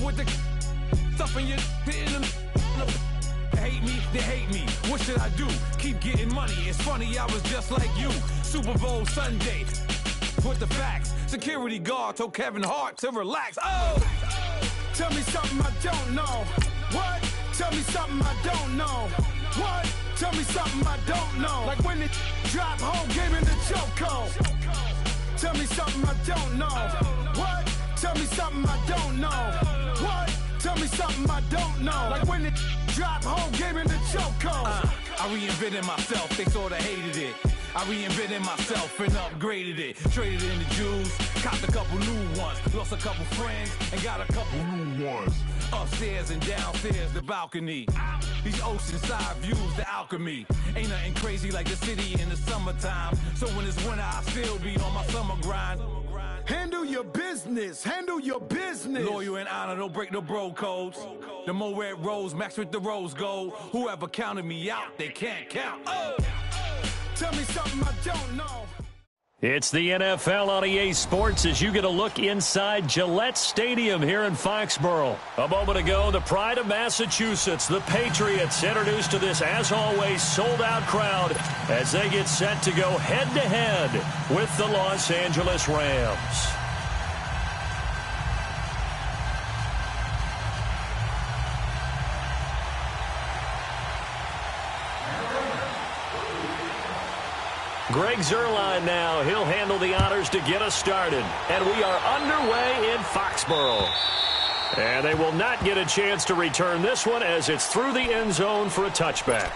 with the stuff in your hitting them. Hate me, they hate me. What should I do? Keep getting money. It's funny, I was just like you. Super Bowl Sunday. With the facts. Security guard told Kevin Hart to relax. Oh! Tell me something I don't know. What? Tell me something I don't know. What? Tell me something I don't know. Like when it drop home, game in the chokehold. Tell me something I don't know. What? Tell me something I don't know. What? Tell me something I don't know. Like when it drop home, game in the chokehold. I reinvented myself, they sorta hated it. I reinvented myself and upgraded it. Traded in the Jews, copped a couple new ones. Lost a couple friends and got a couple new ones. Upstairs and downstairs, the balcony. These oceanside views, the alchemy. Ain't nothing crazy like the city in the summertime. So when it's winter, I still be on my summer grind. Handle your business, handle your business. Loyal and honor, don't break the bro codes. The more red rose, max with the rose gold. Whoever counted me out, they can't count. Oh! Tell me something I don't know. It's the NFL on EA Sports as you get a look inside Gillette Stadium here in Foxborough. A moment ago, the pride of Massachusetts, the Patriots, introduced to this, as always, sold-out crowd as they get set to go head-to-head with the Los Angeles Rams. Greg Zuerlein now. He'll handle the honors to get us started. And we are underway in Foxborough. And they will not get a chance to return this one as it's through the end zone for a touchback.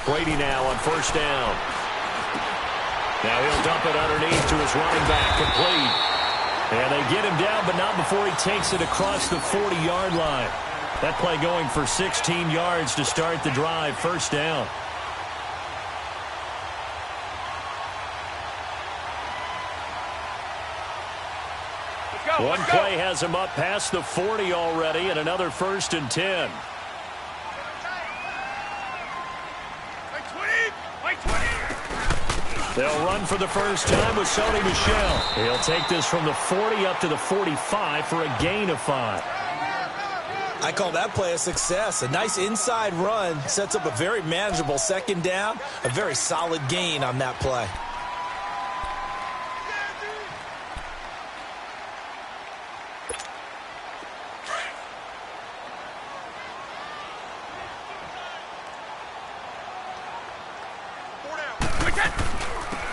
Brady now on first down. Now he'll dump it underneath to his running back, complete. And they get him down, but not before he takes it across the 40-yard line. That play going for 16 yards to start the drive, first down. One play has him up past the 40 already, and another 1st and 10. They'll run for the first time with Sony Michel. He'll take this from the 40 up to the 45 for a gain of 5. I call that play a success. A nice inside run sets up a very manageable second down. A very solid gain on that play.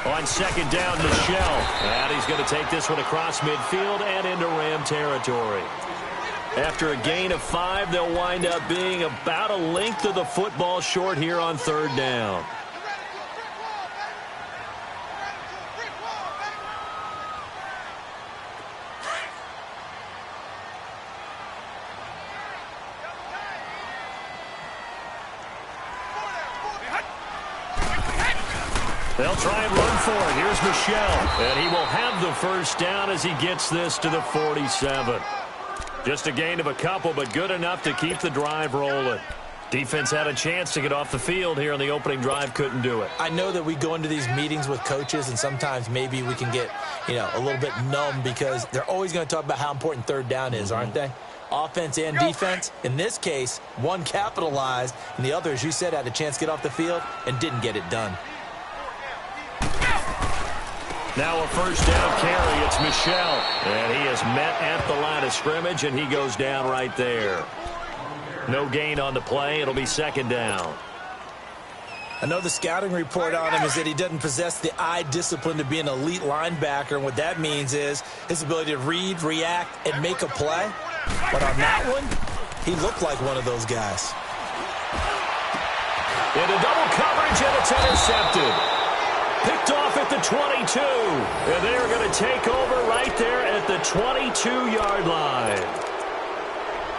On second down, Michel. And he's going to take this one across midfield and into Ram territory. After a gain of 5, they'll wind up being about a length of the football short here on third down. They'll try and run for it. Here's Michel. And he will have the first down as he gets this to the 47. Just a gain of a couple, but good enough to keep the drive rolling. Defense had a chance to get off the field here in the opening drive, couldn't do it. I know that we go into these meetings with coaches, and sometimes maybe we can get, a little bit numb because they're always going to talk about how important third down is, aren't they? Offense and defense. In this case, one capitalized, and the other, as you said, had a chance to get off the field and didn't get it done. Now a first down carry. It's Michel. And he is met at the line of scrimmage, and he goes down right there. No gain on the play. It'll be second down. I know the scouting report on him is that he doesn't possess the eye discipline to be an elite linebacker. And what that means is his ability to read, react, and make a play. But on that one, he looked like one of those guys. Into double coverage, and it's intercepted. Picked off at the 22. And they're going to take over right there at the 22-yard line.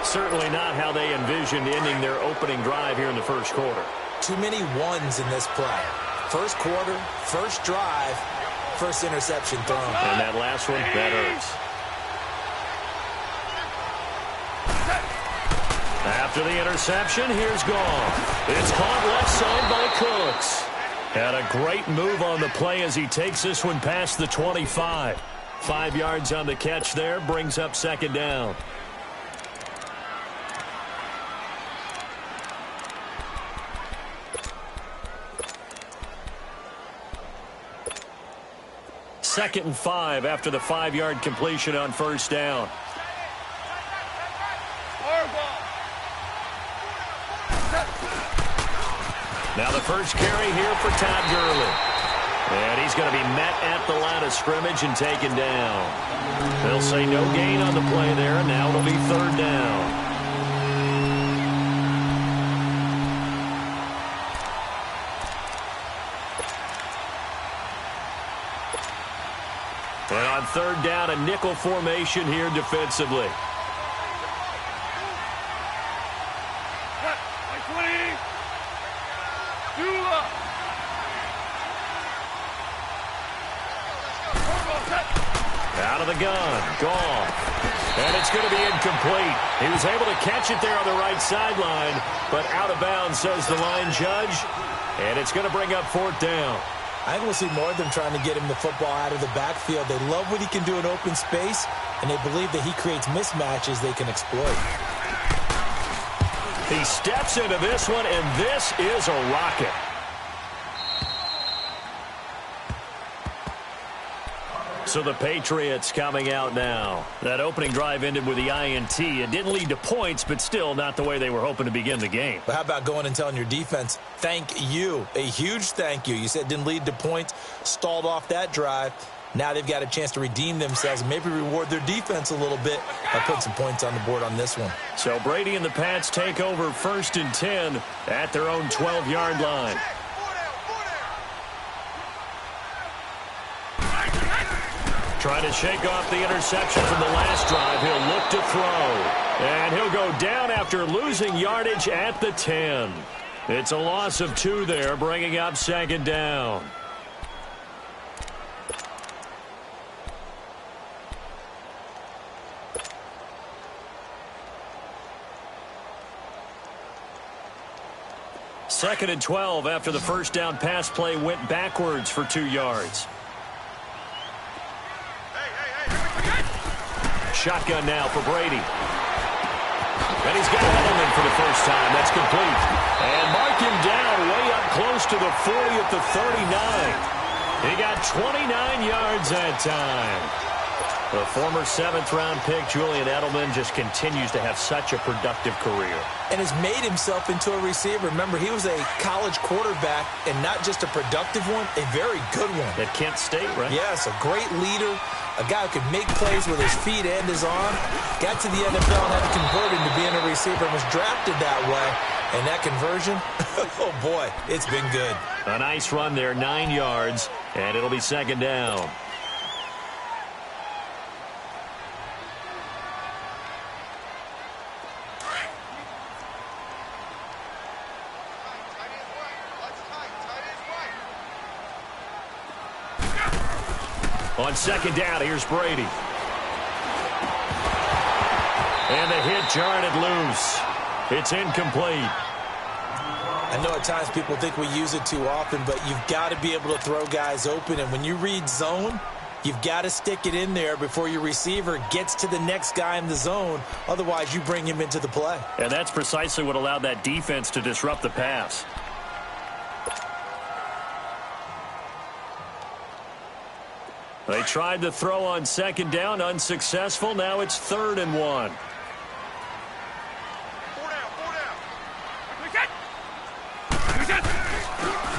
Certainly not how they envisioned ending their opening drive here in the first quarter. Too many ones in this play. First quarter, first drive, first interception thrown. And that last one, that hurts. After the interception, here's gone. It's caught left side by Cooks. Had a great move on the play as he takes this one past the 25. 5 yards on the catch there, brings up second down. Second and 5 after the 5-yard completion on first down. Now the first carry here for Todd Gurley. And he's going to be met at the line of scrimmage and taken down. They'll say no gain on the play there. Now it'll be third down. And on third down, a nickel formation here defensively. Out of the gun, gone. And it's going to be incomplete. He was able to catch it there on the right sideline, but out of bounds, says the line judge. And it's going to bring up fourth down. I think we'll see more of them trying to get him the football out of the backfield. They love what he can do in open space, and they believe that he creates mismatches they can exploit. He steps into this one, and this is a rocket. So the Patriots coming out now. That opening drive ended with the INT. It didn't lead to points, but still not the way they were hoping to begin the game. But how about going and telling your defense, thank you, a huge thank you. You said it didn't lead to points, stalled off that drive. Now they've got a chance to redeem themselves and maybe reward their defense a little bit by putting some points on the board on this one. So Brady and the Pats take over 1st and 10 at their own 12-yard line. Trying to shake off the interception from the last drive. He'll look to throw. And he'll go down after losing yardage at the 10. It's a loss of 2 there, bringing up second down. Second and 12 after the first down pass play went backwards for 2 yards. Shotgun now for Brady. And he's got Edelman for the first time. That's complete. And mark him down way up close to the 40 at the 39. He got 29 yards that time. The former 7th-round pick, Julian Edelman, just continues to have such a productive career. And has made himself into a receiver. Remember, he was a college quarterback, and not just a productive one, a very good one. At Kent State, right? Yes, a great leader, a guy who could make plays with his feet and his arm. Got to the NFL and had to convert into being a receiver and was drafted that way. And that conversion, oh boy, it's been good. A nice run there, 9 yards, and it'll be second down. On second down, here's Brady. And the hit jarred it loose. It's incomplete. I know at times people think we use it too often, but you've got to be able to throw guys open. And when you read zone, you've got to stick it in there before your receiver gets to the next guy in the zone. Otherwise, you bring him into the play. And that's precisely what allowed that defense to disrupt the pass. They tried to throw on second down, unsuccessful. Now it's 3rd and 1.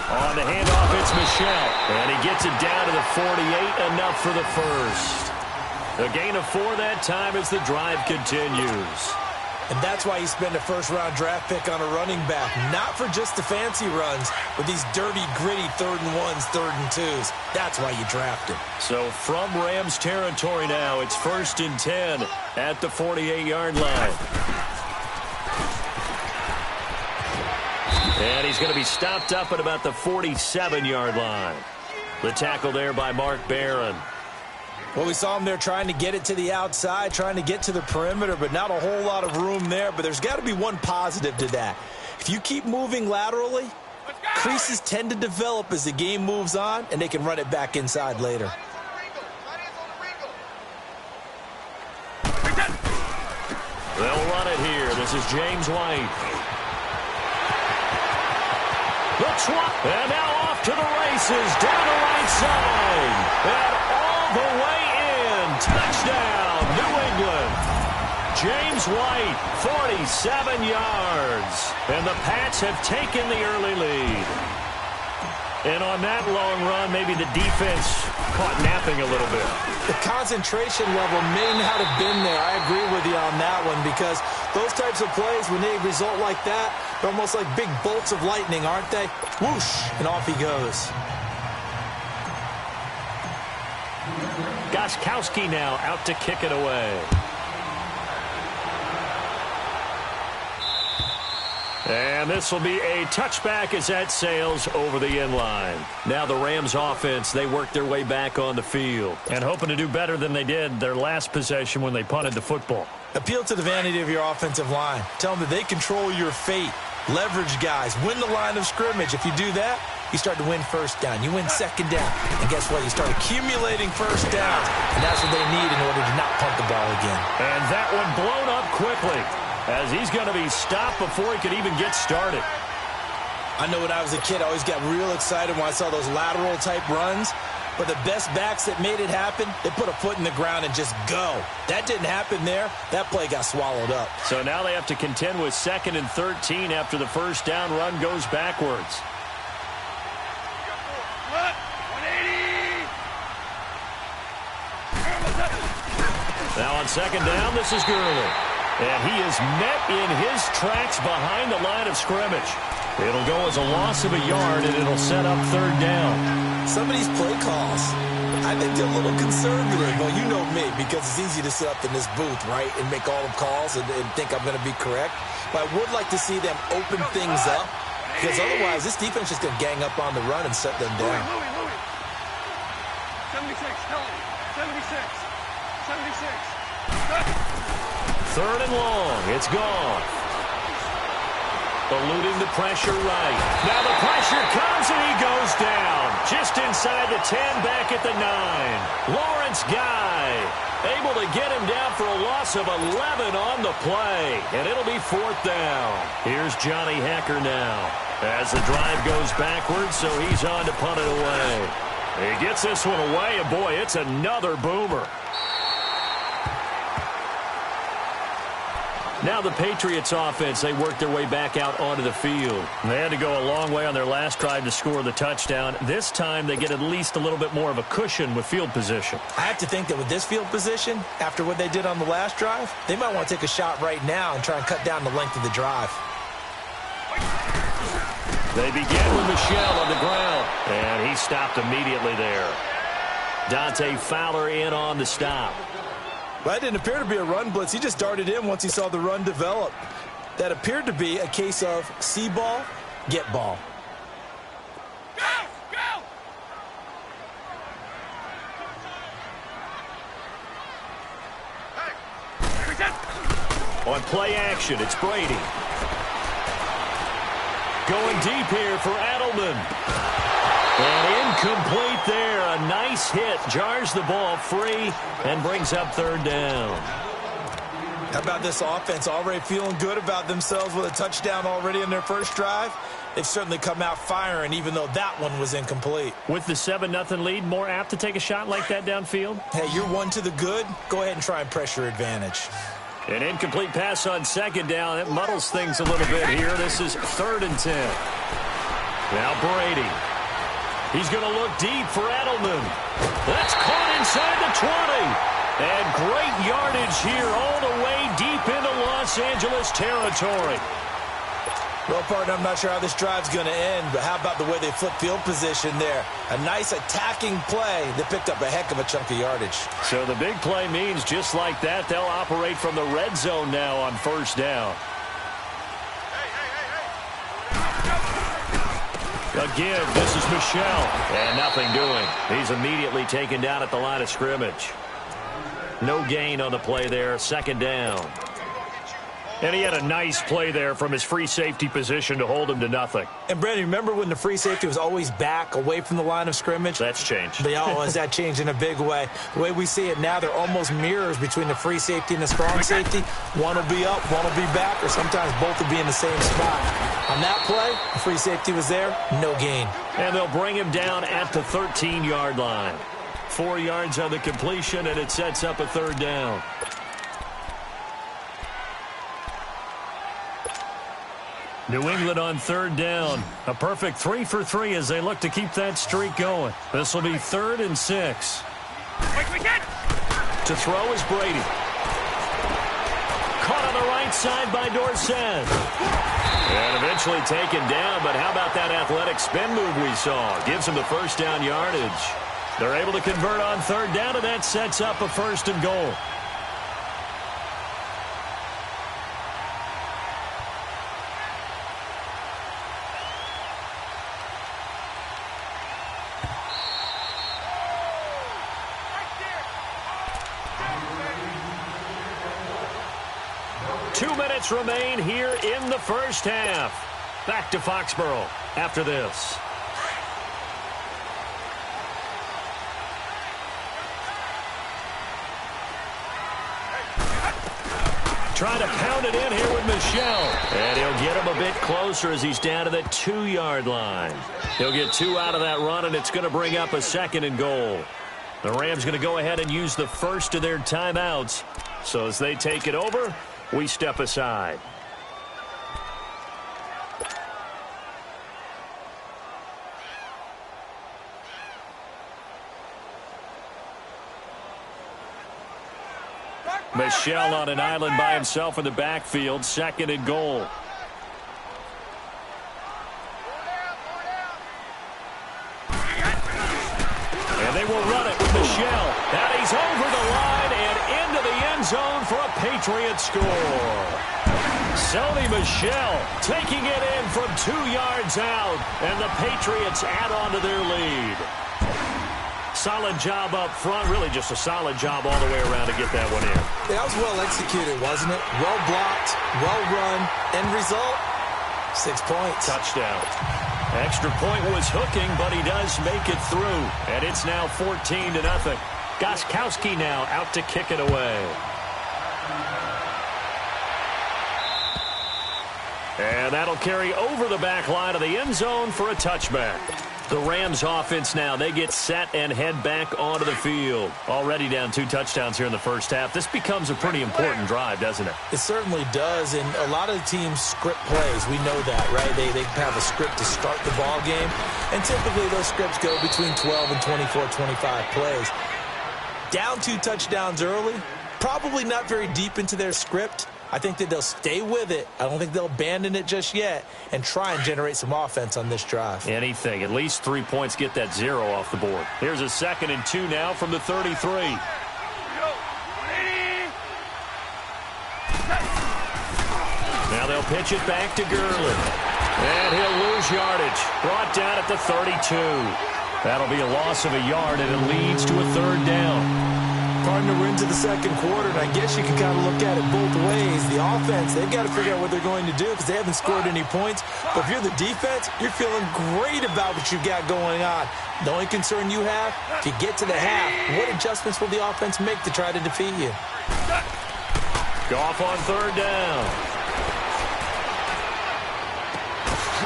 On the handoff, it's Michel. And he gets it down to the 48, enough for the first. A gain of 4 that time as the drive continues. And that's why you spend a first-round draft pick on a running back. Not for just the fancy runs, but these dirty, gritty 3rd and 1s, 3rd and 2s. That's why you draft him. So from Rams territory now, it's 1st and 10 at the 48-yard line. And he's going to be stopped up at about the 47-yard line. The tackle there by Mark Barron. Well, we saw him there trying to get it to the outside, trying to get to the perimeter, but not a whole lot of room there. But there's got to be one positive to that. If you keep moving laterally, creases tend to develop as the game moves on, and they can run it back inside later. They'll run it here. This is James White. The swap, and now off to the races, down the right side, and all the way in. Touchdown, New England. James White, 47 yards, and the Pats have taken the early lead. And on that long run, maybe the defense caught napping a little bit. The concentration level may not have been there. I agree with you on that one, because those types of plays, when they result like that, they're almost like big bolts of lightning, aren't they? Whoosh, and off he goes. Gostkowski now out to kick it away. And this will be a touchback as that sails over the end line. Now the Rams offense, they work their way back on the field and hoping to do better than they did their last possession when they punted the football. Appeal to the vanity of your offensive line. Tell them that they control your fate. Leverage guys. Win the line of scrimmage. If you do that, you start to win first down. You win second down. And guess what? You start accumulating first downs. And that's what they need in order to not punt the ball again. And that one blown up quickly, as he's going to be stopped before he could even get started. I know when I was a kid, I always got real excited when I saw those lateral-type runs. But the best backs that made it happen, they put a foot in the ground and just go. That didn't happen there. That play got swallowed up. So now they have to contend with 2nd and 13 after the first down run goes backwards. Now on 2nd down, this is Gurley. And he is met in his tracks behind the line of scrimmage. It'll go as a loss of a yard, and it'll set up 3rd down. Some of these play calls, I think they're a little conservative. Well, you know me, because it's easy to sit up in this booth, right, and make all the calls and think I'm going to be correct. But I would like to see them open things up, because otherwise this defense is going to gang up on the run and shut them down. 76, tell him. 76. 76. 3rd and long. It's gone. Eluding the pressure right. Now the pressure comes and he goes down. Just inside the 10, back at the 9. Lawrence Guy able to get him down for a loss of 11 on the play. And it'll be 4th down. Here's Johnny Hecker now as the drive goes backwards, so he's on to punt it away. He gets this one away, and boy, it's another boomer. Now the Patriots offense, they work their way back out onto the field. They had to go a long way on their last drive to score the touchdown. This time they get at least a little bit more of a cushion with field position. I have to think that with this field position, after what they did on the last drive, they might want to take a shot right now and try and cut down the length of the drive. They begin with Michelle on the ground, and he stopped immediately there. Dante Fowler in on the stop. Well, that didn't appear to be a run blitz. He just darted in once he saw the run develop. That appeared to be a case of see ball, get ball. Go! Go! On play action, it's Brady. Going deep here for Edelman. And incomplete there. A nice hit. Jars the ball free and brings up 3rd down. How about this offense already feeling good about themselves with a touchdown already in their first drive? They've certainly come out firing, even though that one was incomplete. With the 7-0 lead, more apt to take a shot like that downfield? Hey, you're one to the good. Go ahead and try and pressure advantage. An incomplete pass on 2nd down. It muddles things a little bit here. This is 3rd and 10. Now Brady. He's going to look deep for Edelman. That's caught inside the 20. And great yardage here all the way deep into Los Angeles territory. Well, partner, I'm not sure how this drive's going to end, but how about the way they flip field position there? A nice attacking play that picked up a heck of a chunk of yardage. So the big play means just like that, they'll operate from the red zone now on 1st down. A give. This is Michel. And nothing doing. He's immediately taken down at the line of scrimmage. No gain on the play there. Second down. And he had a nice play there from his free safety position to hold him to nothing. And, Brandon, remember when the free safety was always back away from the line of scrimmage? That's changed. That changed in a big way. The way we see it now, they're almost mirrors between the free safety and the strong safety. One will be up, one will be back, or sometimes both will be in the same spot. On that play, the free safety was there, no gain. And they'll bring him down at the 13-yard line. 4 yards on the completion, and it sets up a third down. New England on third down. A perfect 3 for 3 as they look to keep that streak going. This will be 3rd and 6. To throw is Brady. Caught on the right side by Dorsett. And eventually taken down, but how about that athletic spin move we saw? Gives him the first down yardage. They're able to convert on third down, and that sets up a 1st and goal. Remain here in the first half. Back to Foxborough after this. Trying to pound it in here with Michel. And he'll get him a bit closer as he's down to the 2-yard line. He'll get 2 out of that run, and it's going to bring up a 2nd and goal. The Rams going to go ahead and use the first of their timeouts. So as they take it over, we step aside. Michel on an island by himself in the backfield. 2nd and goal. And they will run it with Michel. And he's over the line and into the end zone for a Patriot score. Sony Michel taking it in from 2 yards out. And the Patriots add on to their lead. Solid job up front. Really just a solid job all the way around to get that one in. Yeah, that was well executed, wasn't it? Well blocked, well run. End result, 6 points. Touchdown. Extra point was hooking, but he does make it through. And it's now 14-0. Gostkowski now out to kick it away. And that'll carry over the back line of the end zone for a touchback. The Rams offense now, they get set and head back onto the field. Already down 2 touchdowns here in the first half. This becomes a pretty important drive, doesn't it? It certainly does, and a lot of the teams script plays. We know that, right? They have a script to start the ball game, and typically those scripts go between 12 and 24, 25 plays. Down 2 touchdowns early, probably not very deep into their script. I think that they'll stay with it. I don't think they'll abandon it just yet and try and generate some offense on this drive. Anything. At least 3 points, get that 0 off the board. Here's a 2nd and 2 now from the 33. Now they'll pitch it back to Gurley. And he'll lose yardage. Brought down at the 32. That'll be a loss of a yard, and it leads to a 3rd down. Partner, we're into the 2nd quarter, and I guess you can kind of look at it both ways. The offense, they've got to figure out what they're going to do because they haven't scored any points. But if you're the defense, you're feeling great about what you've got going on. The only concern you have, if you get to the half, what adjustments will the offense make to try to defeat you? Goff on 3rd down.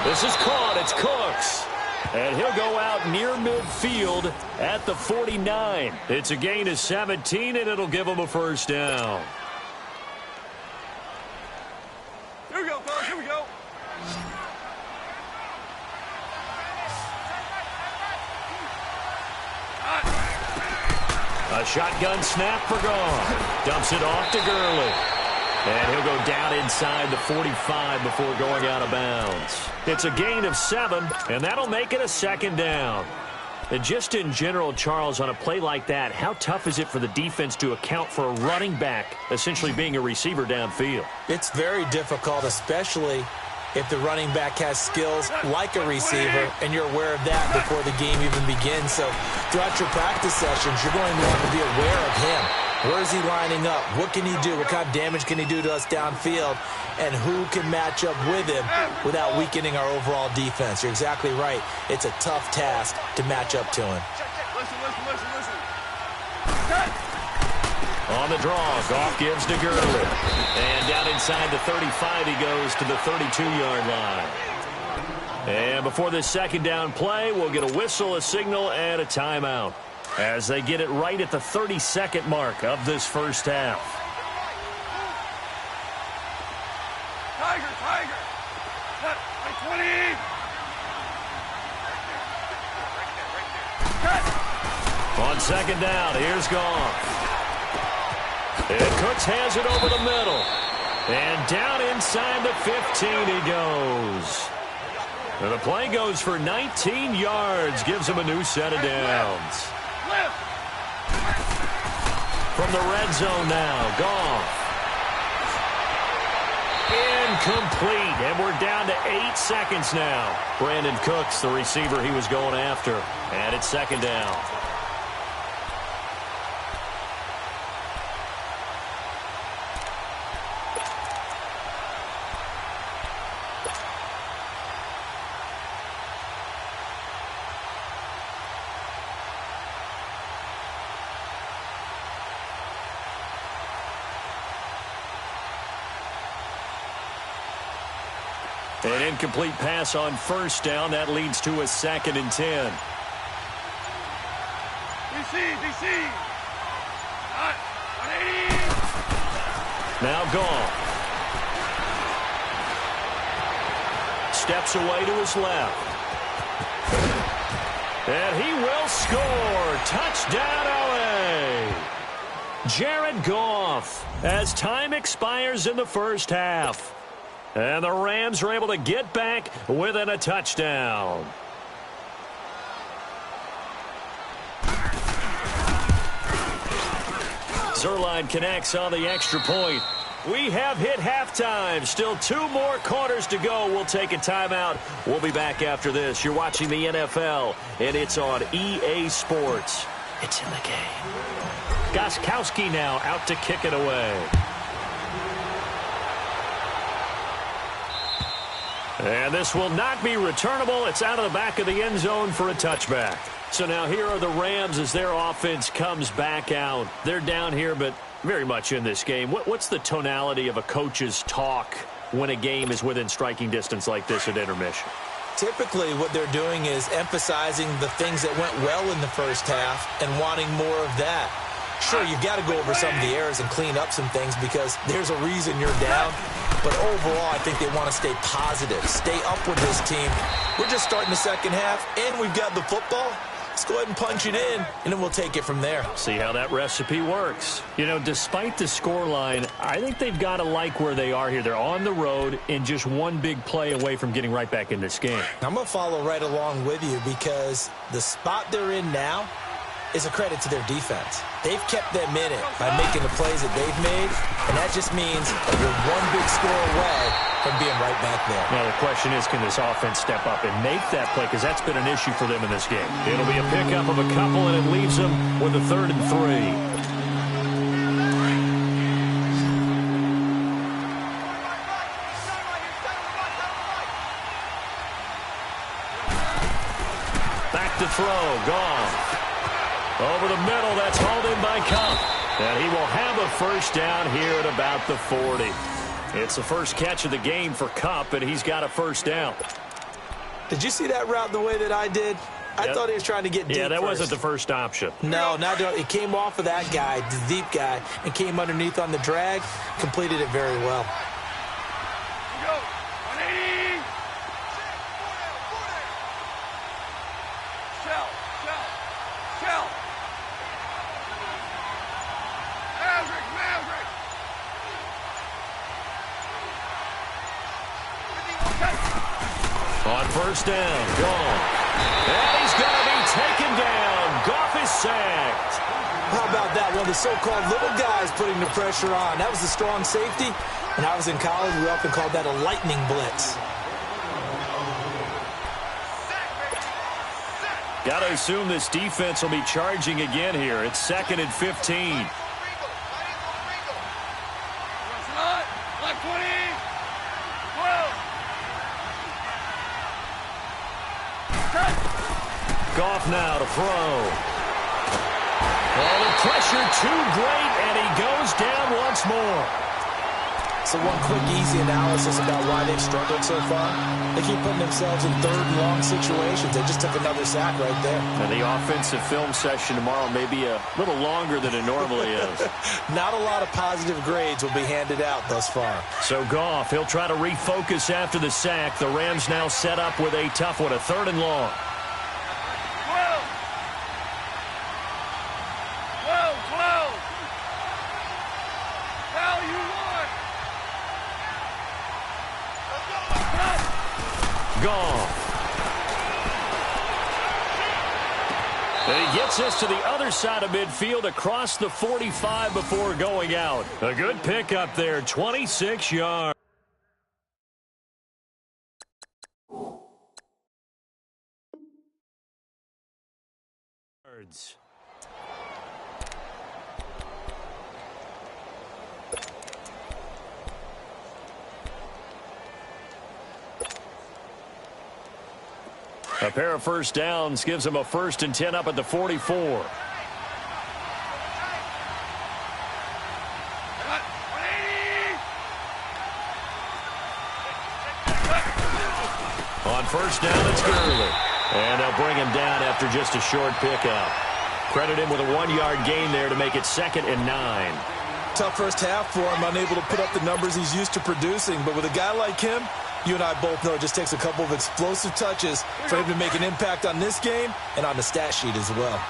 This is caught. It's Cooks. And he'll go out near midfield at the 49. It's a gain of 17, and it'll give him a 1st down. Here we go, fellas. Here we go. A shotgun snap for Goff. Dumps it off to Gurley. And he'll go down inside the 45 before going out of bounds. It's a gain of 7, and that'll make it a 2nd down. And just in general, Charles, on a play like that, how tough is it for the defense to account for a running back essentially being a receiver downfield? It's very difficult, especially if the running back has skills like a receiver, and you're aware of that before the game even begins. So throughout your practice sessions, you're going to want to be aware of him. Where is he lining up? What can he do? What kind of damage can he do to us downfield? And who can match up with him without weakening our overall defense? You're exactly right. It's a tough task to match up to him. Listen. On the draw, Goff gives to Gurley. And down inside the 35, he goes to the 32-yard line. And before this second down play, we'll get a whistle, a signal, and a timeout as they get it right at the 32nd mark of this first half. Tiger. Cut. By 20. Cut. On second down, here's Goff. And Cooks has it over the middle. And down inside the 15 he goes. And the play goes for 19 yards. Gives him a new set of downs. From the red zone now, Goff. Incomplete. And we're down to 8 seconds now. Brandon Cooks, the receiver he was going after. And it's second down. An incomplete pass on first down. That leads to a 2nd and 10. DC. 180. Now Goff. Steps away to his left. And he will score. Touchdown, LA. Jared Goff as time expires in the first half. And the Rams are able to get back within a touchdown. Zerline connects on the extra point. We have hit halftime. Still 2 more quarters to go. We'll take a timeout. We'll be back after this. You're watching the NFL, and it's on EA Sports. It's in the game. Gostkowski now out to kick it away. And this will not be returnable. It's out of the back of the end zone for a touchback. So now here are the Rams as their offense comes back out. They're down here, but very much in this game. What's the tonality of a coach's talk when a game is within striking distance like this at intermission? Typically, what they're doing is emphasizing the things that went well in the first half and wanting more of that. Sure, you've got to go over some of the errors and clean up some things because there's a reason you're down. But overall, I think they want to stay positive, stay up with this team. We're just starting the second half, and we've got the football. Let's go ahead and punch it in, and then we'll take it from there. See how that recipe works. You know, despite the scoreline, I think they've got to like where they are here. They're on the road and just one big play away from getting right back in this game. I'm going to follow right along with you because the spot they're in now is a credit to their defense. They've kept them in it by making the plays that they've made, and that just means that you're one big score away from being right back there. Now the question is, can this offense step up and make that play? Because that's been an issue for them in this game. It'll be a pickup of a couple, and it leaves them with a 3rd and 3. To throw, Goff. Over the middle, that's hauled in by Kupp. And he will have a first down here at about the 40. It's the first catch of the game for Kupp, and he's got a first down. Did you see that route the way that I did? I thought he was trying to get deep. Yeah, that wasn't the first option. No, it came off of that guy, the deep guy, and came underneath on the drag, completed it very well. Go. 180. Shell. Maverick. On first down, Goff. And he's going to be taken down. Goff is sacked. How about that? One of the so-called little guys putting the pressure on. That was the strong safety. When I was in college, we often called that a lightning blitz. Got to assume this defense will be charging again here. It's 2nd and 15. Goff now to throw. Well, the pressure too great, and he goes down once more. So one quick, easy analysis about why they've struggled so far. They keep putting themselves in 3rd and long situations. They just took another sack right there. And the offensive film session tomorrow may be a little longer than it normally is. Not a lot of positive grades will be handed out thus far. So Goff, he'll try to refocus after the sack. The Rams now set up with a tough one, a 3rd and long. And he gets us to the other side of midfield across the 45 before going out. A good pickup there, 26 yards. A pair of first downs gives him a 1st and 10 up at the 44. On first down, it's Gurley. And they'll bring him down after just a short pickup. Credit him with a 1-yard gain there to make it 2nd and 9. Tough first half for him, unable to put up the numbers he's used to producing. But with a guy like him, you and I both know it just takes a couple of explosive touches for him to make an impact on this game and on the stat sheet as well.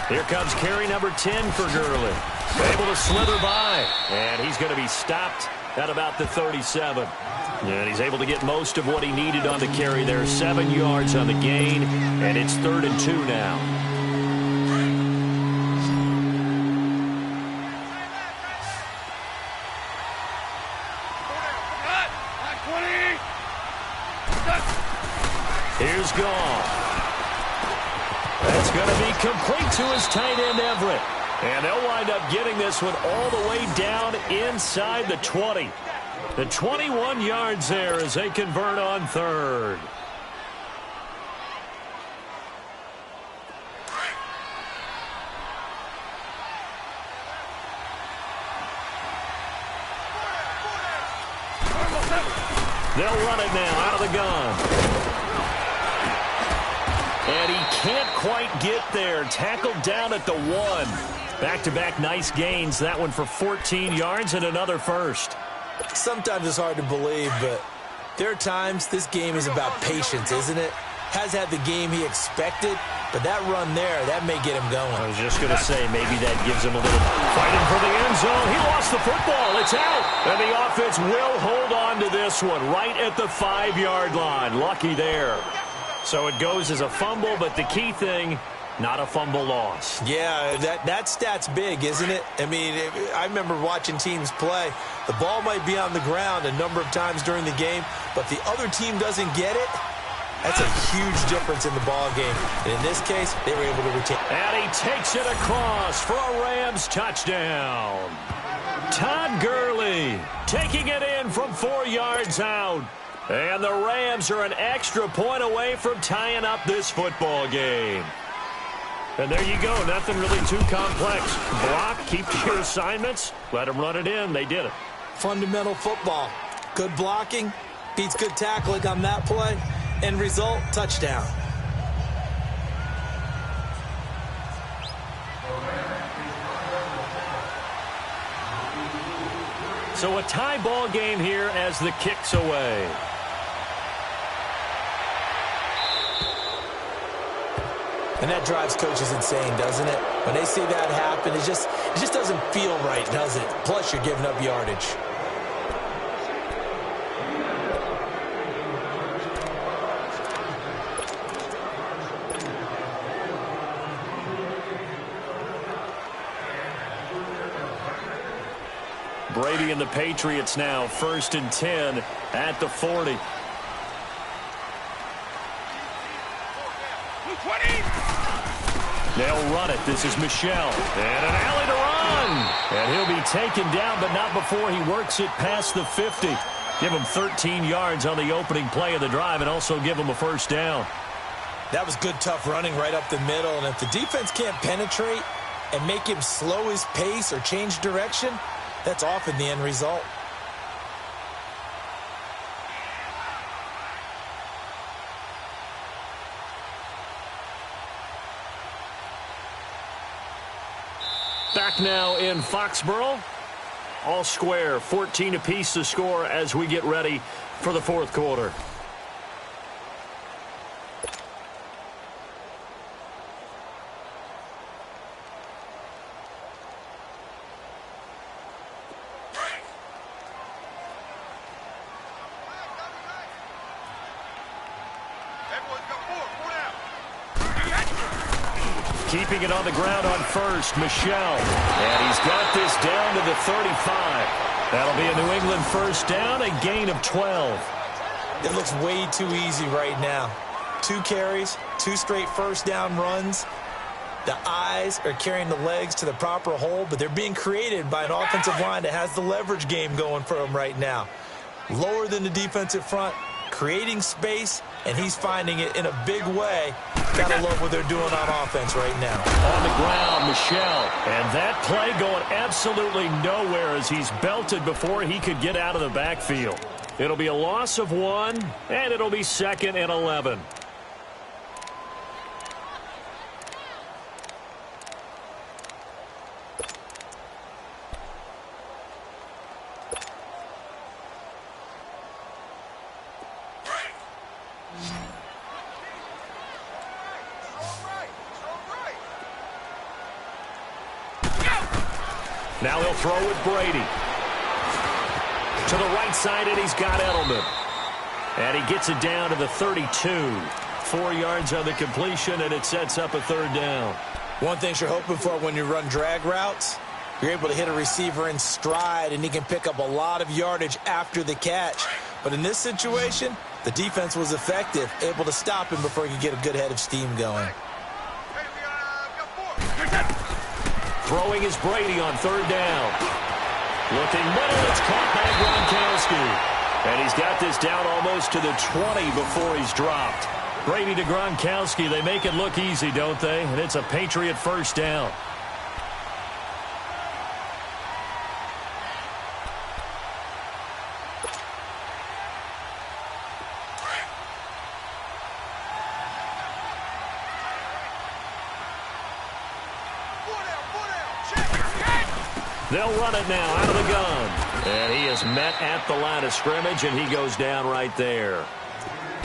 Here comes carry number 10 for Gurley. Able to slither by. And he's going to be stopped at about the 37. And he's able to get most of what he needed on the carry there. 7 yards on the gain. And it's 3rd and 2 now. Here's Goff. That's going to be complete to his tight end, Everett. And they'll wind up getting this one all the way down inside the 20. The 21 yards there as they convert on 3rd. They'll run it now out of the gun. And he can't quite get there. Tackled down at the 1. Back-to-back nice gains. That one for 14 yards and another first. Sometimes it's hard to believe, but there are times this game is about patience, isn't it? Has had the game he expected, but that run there, that may get him going. I was just going to say, maybe that gives him a little fighting for the end zone. He lost the football. It's out. And the offense will hold on to this one right at the 5-yard line. Lucky there. So it goes as a fumble, but the key thing, not a fumble loss. Yeah, that stat's big, isn't it? I mean, I remember watching teams play. The ball might be on the ground a number of times during the game, but the other team doesn't get it. That's a huge difference in the ball game. And in this case, they were able to retain. And he takes it across for a Rams touchdown. Todd Gurley taking it in from 4 yards out. And the Rams are an extra point away from tying up this football game. And there you go. Nothing really too complex. Block, keep to your assignments, let them run it in. They did it. Fundamental football. Good blocking, beats good tackling on that play. End result, touchdown. So a tie ball game here as the kick's away. And that drives coaches insane, doesn't it? When they see that happen, it just doesn't feel right, does it? Plus, you're giving up yardage. Brady and the Patriots now 1st and 10 at the 40. They'll run it. This is Michel. And an alley to run. And he'll be taken down, but not before he works it past the 50. Give him 13 yards on the opening play of the drive and also give him a first down. That was good, tough running right up the middle. And if the defense can't penetrate and make him slow his pace or change direction, that's often the end result. Back now in Foxborough. All square, 14 apiece to score as we get ready for the fourth quarter. Keeping it on the ground on first, Michel. And he's got this down to the 35. That'll be a New England first down, a gain of 12. It looks way too easy right now. 2 carries, 2 straight first down runs. The eyes are carrying the legs to the proper hole, but they're being created by an offensive line that has the leverage game going for them right now. Lower than the defensive front, creating space, and he's finding it in a big way. Gotta love what they're doing on offense right now. On the ground, Michel. And that play going absolutely nowhere as he's belted before he could get out of the backfield. It'll be a loss of 1, and it'll be 2nd and 11. Now he'll throw with Brady. To the right side, and he's got Edelman. And he gets it down to the 32. 4 yards on the completion, and it sets up a 3rd down. One thing you're hoping for when you run drag routes, you're able to hit a receiver in stride, and he can pick up a lot of yardage after the catch. But in this situation, the defense was effective, able to stop him before he could get a good head of steam going. Throwing is Brady on 3rd down. Looking middle, it's caught by Gronkowski. And he's got this down almost to the 20 before he's dropped. Brady to Gronkowski, they make it look easy, don't they? And it's a Patriot first down. They'll run it now out of the gun. And he is met at the line of scrimmage, and he goes down right there.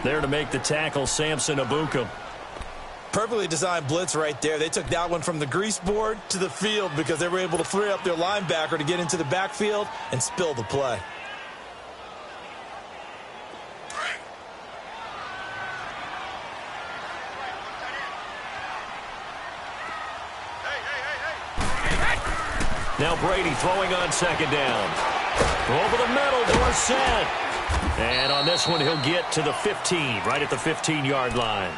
There to make the tackle, Samson Ebukam. Perfectly designed blitz right there. They took that one from the grease board to the field because they were able to free up their linebacker to get into the backfield and spill the play. Now Brady throwing on 2nd down. Over the middle, Dorsett. And on this one, he'll get to the 15, right at the 15-yard line.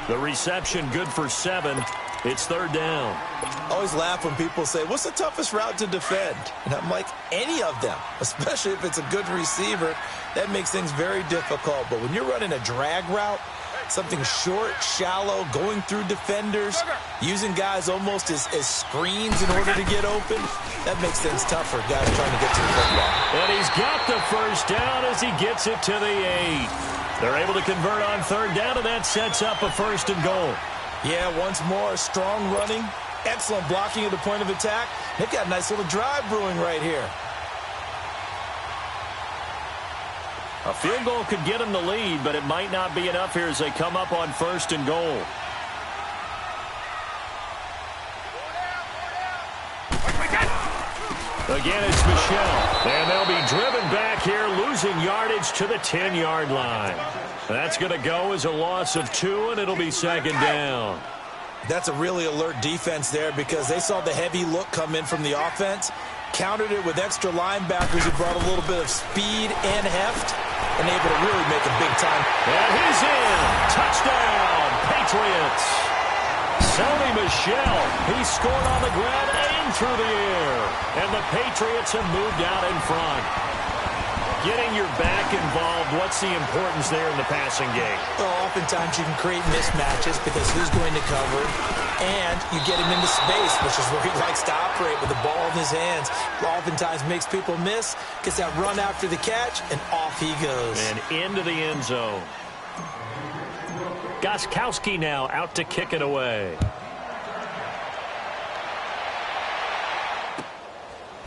The reception good for 7. It's 3rd down. I always laugh when people say, what's the toughest route to defend? And I'm like, any of them, especially if it's a good receiver. That makes things very difficult. But when you're running a drag route, something short, shallow, going through defenders, using guys almost as screens in order to get open, that makes things tough for guys trying to get to the football. And he's got the first down as he gets it to the 8. They're able to convert on 3rd down, and that sets up a 1st and goal. Yeah, once more, strong running, excellent blocking at the point of attack. They've got a nice little drive brewing right here. A field goal could get him the lead, but it might not be enough here as they come up on 1st and goal. Again, it's Michel. And they'll be driven back here, losing yardage to the 10-yard line. That's going to go as a loss of 2, and it'll be 2nd down. That's a really alert defense there because they saw the heavy look come in from the offense. Countered it with extra linebackers who brought a little bit of speed and heft and able to really make a big time. And he's in. Touchdown, Patriots. Sony Michel, he scored on the ground and through the air. And the Patriots have moved out in front. Getting your back involved, what's the importance there in the passing game? Well, oftentimes you can create mismatches because who's going to cover, and you get him into space, which is where he likes to operate with the ball in his hands. Oftentimes makes people miss, gets that run after the catch, and off he goes. And into the end zone. Gostkowski now out to kick it away.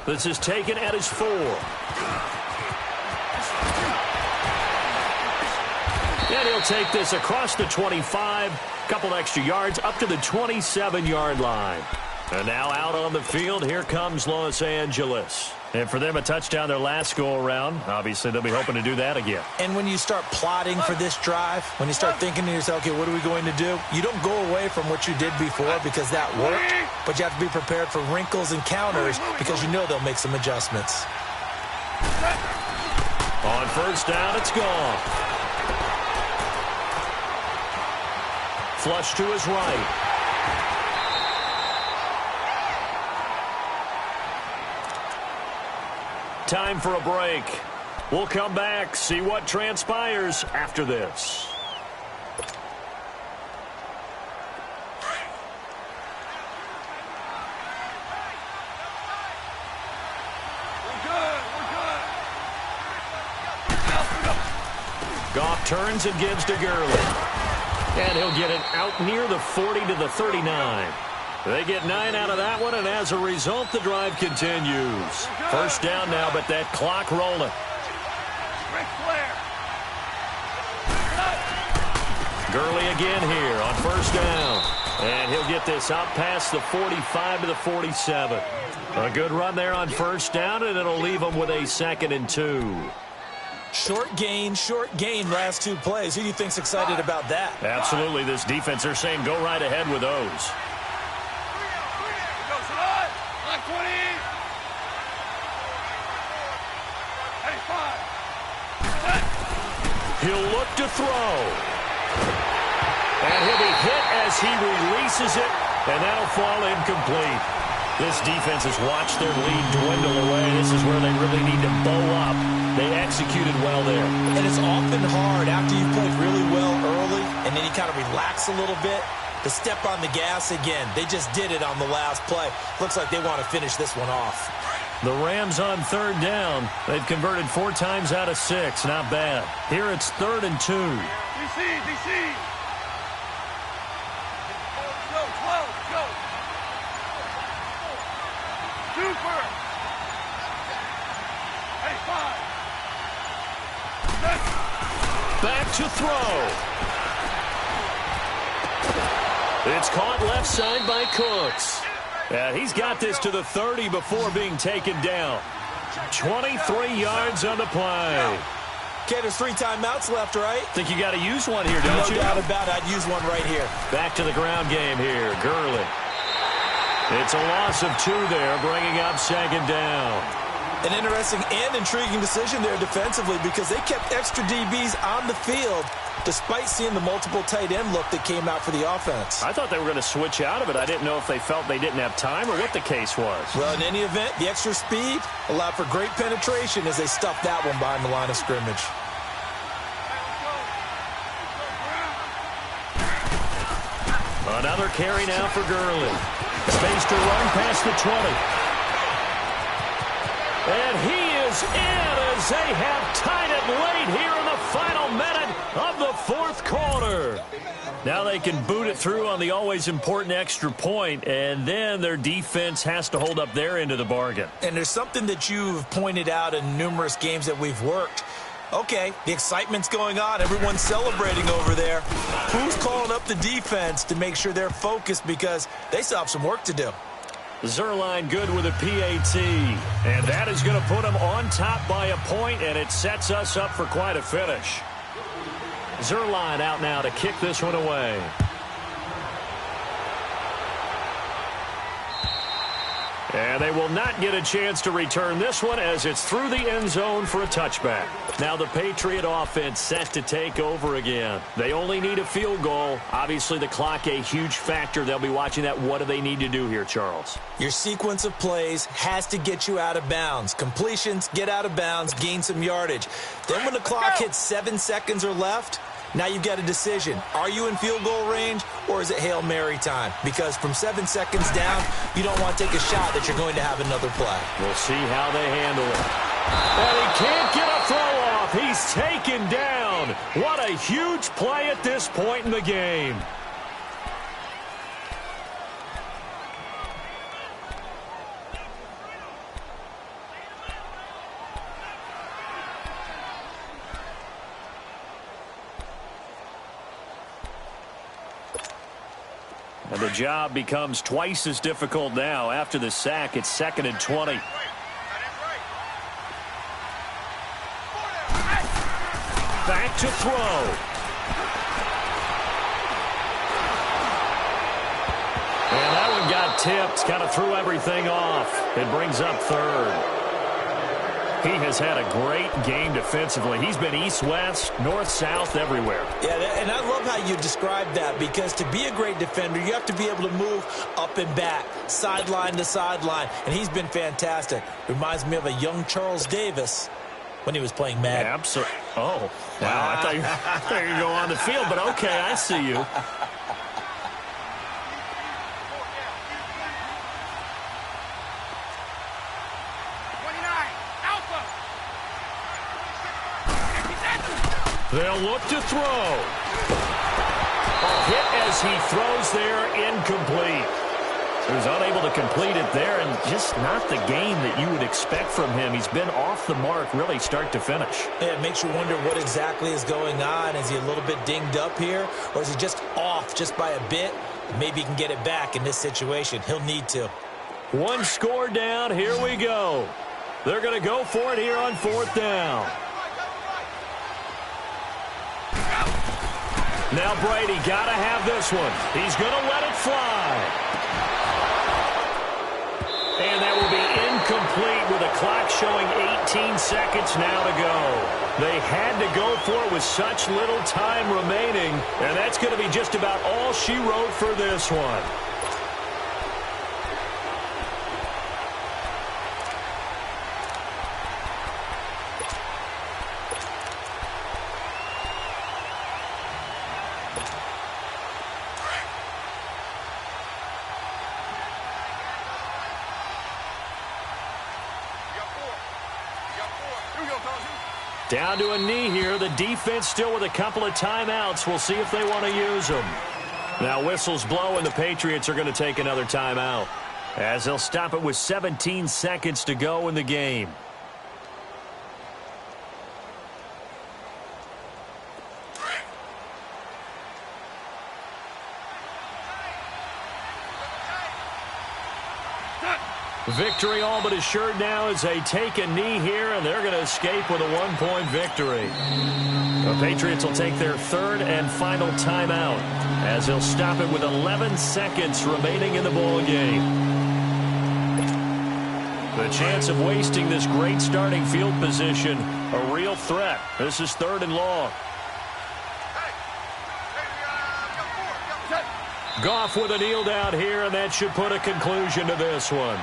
This is taken at his 4. And he'll take this across the 25, couple extra yards up to the 27-yard line. And now out on the field, here comes Los Angeles. And for them, a touchdown their last go-around. Obviously, they'll be hoping to do that again. And when you start plotting for this drive, when you start thinking to yourself, okay, what are we going to do? You don't go away from what you did before because that worked, but you have to be prepared for wrinkles and counters because you know they'll make some adjustments. On first down, it's gone. Flush to his right. Time for a break. We'll come back, see what transpires after this. Goff turns and gives to Gurley. And he'll get it out near the 40 to the 39. They get 9 out of that one, and as a result, the drive continues. First down now, but that clock rolling. Gurley again here on first down. And he'll get this out past the 45 to the 47. A good run there on first down, and it'll leave them with a 2nd and 2. Short gain, last 2 plays. Who do you think's excited about that? Absolutely. This defense, they're saying go right ahead with those. He'll look to throw. And he'll be hit as he releases it, and that'll fall incomplete. This defense has watched their lead dwindle away. This is where they really need to bow up. They executed well there. And it's often hard after you've played really well early and then you kind of relax a little bit to step on the gas again. They just did it on the last play. Looks like they want to finish this one off. The Rams on third down. They've converted 4 times out of 6. Not bad. Here it's 3rd and 2. DC. Go. Super. Hey, 5. Back to throw. It's caught left side by Cooks. And he's got this to the 30 before being taken down. 23 yards on the play. Okay, there's 3 timeouts left, right? Think you got to use one here, don't you? No doubt about it. I'd use one right here. Back to the ground game here. Gurley. It's a loss of 2 there, bringing up 2nd down. An interesting and intriguing decision there defensively because they kept extra DBs on the field despite seeing the multiple tight end look that came out for the offense. I thought they were going to switch out of it. I didn't know if they felt they didn't have time or what the case was. Well, in any event, the extra speed allowed for great penetration as they stuffed that one behind the line of scrimmage. Another carry now for Gurley. Space to run past the 20. And he is in as they have tied it late here in the final minute of the 4th quarter. Now they can boot it through on the always important extra point, and then their defense has to hold up their end of the bargain. And there's something that you've pointed out in numerous games that we've worked. Okay, the excitement's going on. Everyone's celebrating over there. Who's calling up the defense to make sure they're focused because they still have some work to do? Zerline good with a PAT. And that is going to put them on top by a point, and it sets us up for quite a finish. Zerline out now to kick this one away. And they will not get a chance to return this one as it's through the end zone for a touchback. Now the Patriot offense set to take over again. They only need a field goal. Obviously the clock a huge factor. They'll be watching that. What do they need to do here, Charles? Your sequence of plays has to get you out of bounds. Completions, get out of bounds, gain some yardage. Then when the clock hits 7 seconds or left, now you've got a decision. Are you in field goal range or is it Hail Mary time? Because from 7 seconds down, you don't want to take a shot that you're going to have another play. We'll see how they handle it. And he can't get a throw off. He's taken down. What a huge play at this point in the game. And the job becomes twice as difficult now. After the sack, it's 2nd and 20. Back to throw. And that one got tipped. Kind of threw everything off. It brings up 3rd. He has had a great game defensively. He's been east-west, north-south, everywhere. Yeah, and I love how you describe that, because to be a great defender, you have to be able to move up and back, sideline to sideline, and he's been fantastic. Reminds me of a young Charles Davis when he was playing Madden. Absolutely. Oh, wow. I thought you were going to go on the field, but okay, I see you. They'll look to throw. A hit as he throws there, incomplete. He was unable to complete it there, and just not the game that you would expect from him. He's been off the mark really start to finish. Yeah, it makes you wonder what exactly is going on. Is he a little bit dinged up here, or is he just off just by a bit? Maybe he can get it back in this situation. He'll need to. One score down. Here we go. They're going to go for it here on 4th down. Now Brady got to have this one. He's going to let it fly. And that will be incomplete with a clock showing 18 seconds now to go. They had to go for it with such little time remaining, and that's going to be just about all she wrote for this one. Down to a knee here. The defense still with a couple of timeouts. We'll see if they want to use them. Now whistles blow, and the Patriots are going to take another timeout, as they'll stop it with 17 seconds to go in the game. Victory all but assured now as they take a knee here, and they're going to escape with a 1-point victory. The Patriots will take their 3rd and final timeout as they'll stop it with 11 seconds remaining in the ball game. The chance of wasting this great starting field position, a real threat. This is 3rd and long. Goff with a kneel down here, and that should put a conclusion to this one.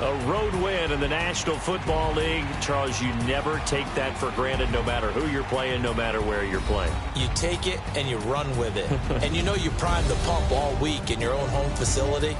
A road win in the National Football League. Charles, you never take that for granted, no matter who you're playing, no matter where you're playing. You take it and you run with it. And you know you primed the pump all week in your own home facility.